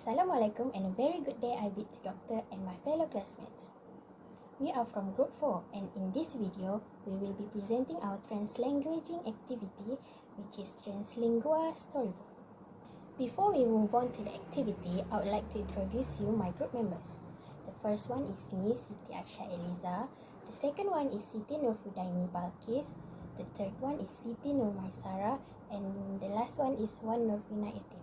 Assalamualaikum and a very good day I bid to Doctor and my fellow classmates. We are from Group 4 and in this video, we will be presenting our translanguaging activity which is Translingua Storybook. Before we move on to the activity, I would like to introduce you my group members. The first one is me, Siti Aisha Eliza. The second one is Siti Nurhudaini Balkis. The third one is Siti Nur Maisara. And the last one is Wan Nurfina Irdin.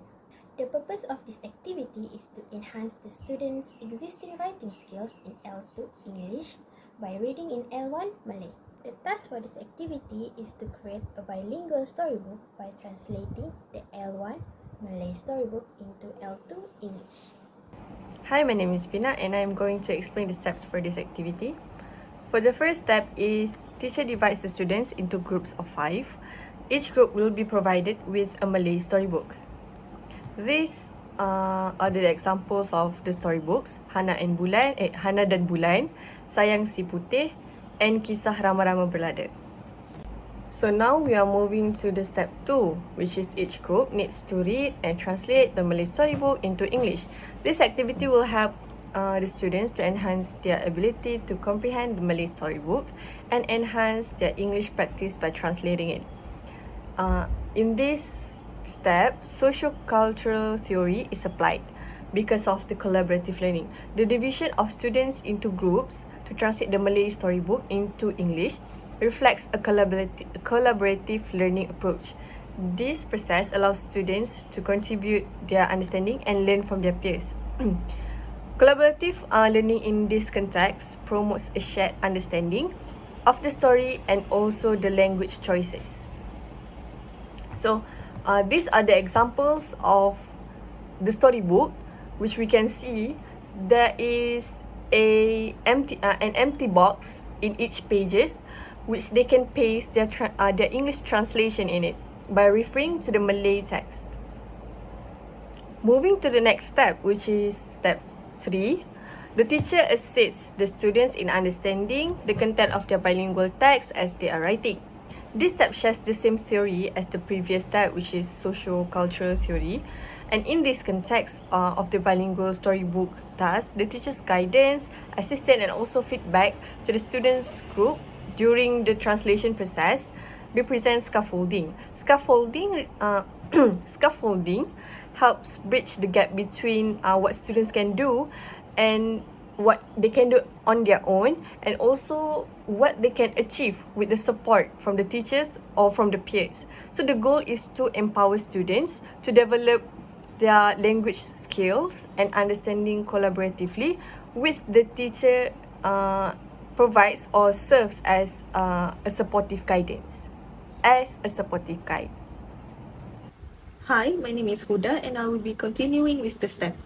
The purpose of this activity is to enhance the students' existing writing skills in L2 English by reading in L1 Malay. The task for this activity is to create a bilingual storybook by translating the L1 Malay storybook into L2 English. Hi, my name is Vina and I'm going to explain the steps for this activity. For the first step is teacher divides the students into groups of 5. Each group will be provided with a Malay storybook. These are the examples of the storybooks, Hana dan Bulan, Sayang Si Putih, and Kisah Rama-Rama Berlada. So now we are moving to the step 2, which is each group needs to read and translate the Malay storybook into English. This activity will help the students to enhance their ability to comprehend the Malay storybook and enhance their English practice by translating it. In this step, socio-cultural theory is applied because of the collaborative learning. The division of students into groups to translate the Malay storybook into English reflects a collaborative learning approach. This process allows students to contribute their understanding and learn from their peers. Collaborative learning in this context promotes a shared understanding of the story and also the language choices. So, these are the examples of the storybook, which we can see there is an empty box in each pages, which they can paste their English translation in it by referring to the Malay text. Moving to the next step, which is step 3, the teacher assists the students in understanding the content of their bilingual text as they are writing. This step shares the same theory as the previous step, which is socio-cultural theory. And in this context of the bilingual storybook task, the teacher's guidance, assistance, and also feedback to the students' group during the translation process represents scaffolding. Scaffolding helps bridge the gap between what students can do and what they can do on their own, and also what they can achieve with the support from the teachers or from the peers. So the goal is to empower students to develop their language skills and understanding collaboratively with the teacher provides or serves as a supportive guidance, as a supportive guide. Hi, my name is Huda and I will be continuing with the step.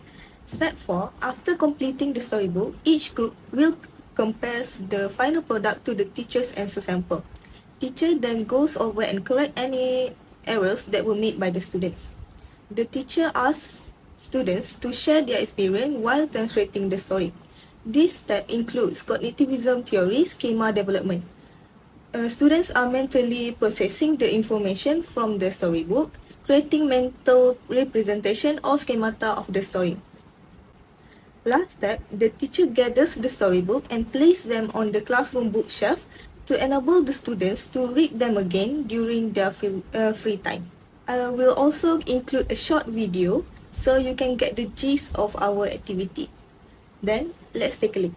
Step 4, after completing the storybook, each group will compare the final product to the teacher's answer sample. Teacher then goes over and correct any errors that were made by the students. The teacher asks students to share their experience while translating the story. This step includes cognitivism theory schema development. Students are mentally processing the information from the storybook, creating mental representation or schemata of the story. Last step, the teacher gathers the storybook and places them on the classroom bookshelf to enable the students to read them again during their free time. I will also include a short video so you can get the gist of our activity. Then, let's take a look.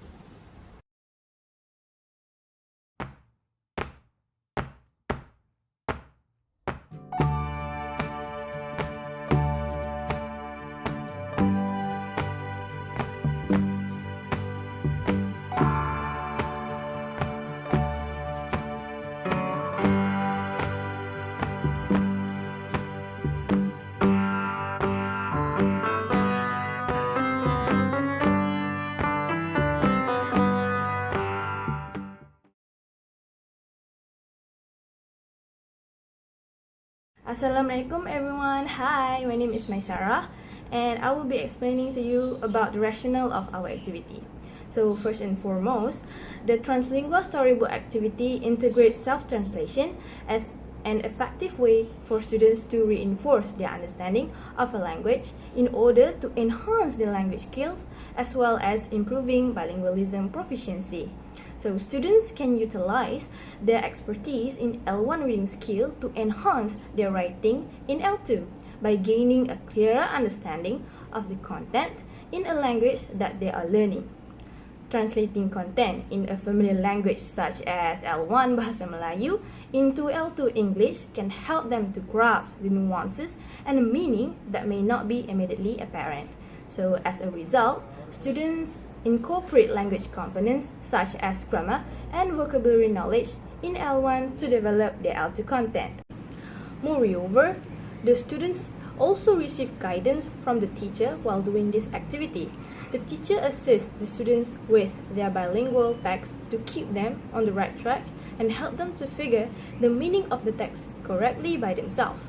Assalamualaikum everyone. Hi, my name is Maisara and I will be explaining to you about the rationale of our activity. So first and foremost, the Translingua Storybook activity integrates self-translation as an effective way for students to reinforce their understanding of a language in order to enhance their language skills as well as improving bilingualism proficiency. So students can utilize their expertise in L1 reading skill to enhance their writing in L2 by gaining a clearer understanding of the content in a language that they are learning. Translating content in a familiar language such as L1 Bahasa Melayu into L2 English can help them to grasp the nuances and the meaning that may not be immediately apparent. So as a result, students incorporate language components such as grammar and vocabulary knowledge in L1 to develop their L2 content. Moreover, the students also receive guidance from the teacher while doing this activity. The teacher assists the students with their bilingual text to keep them on the right track and help them to figure the meaning of the text correctly by themselves,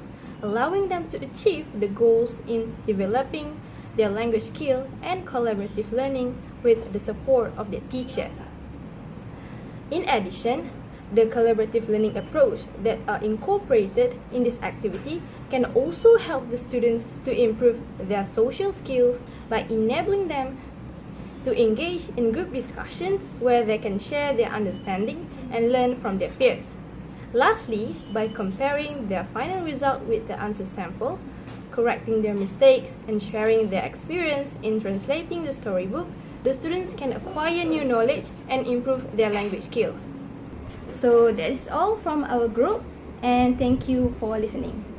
allowing them to achieve the goals in developing their language skill and collaborative learning with the support of their teacher. In addition, the collaborative learning approach that are incorporated in this activity can also help the students to improve their social skills by enabling them to engage in group discussion where they can share their understanding and learn from their peers. Lastly, by comparing their final result with the answer sample, correcting their mistakes, and sharing their experience in translating the storybook, the students can acquire new knowledge and improve their language skills. So that is all from our group, and thank you for listening.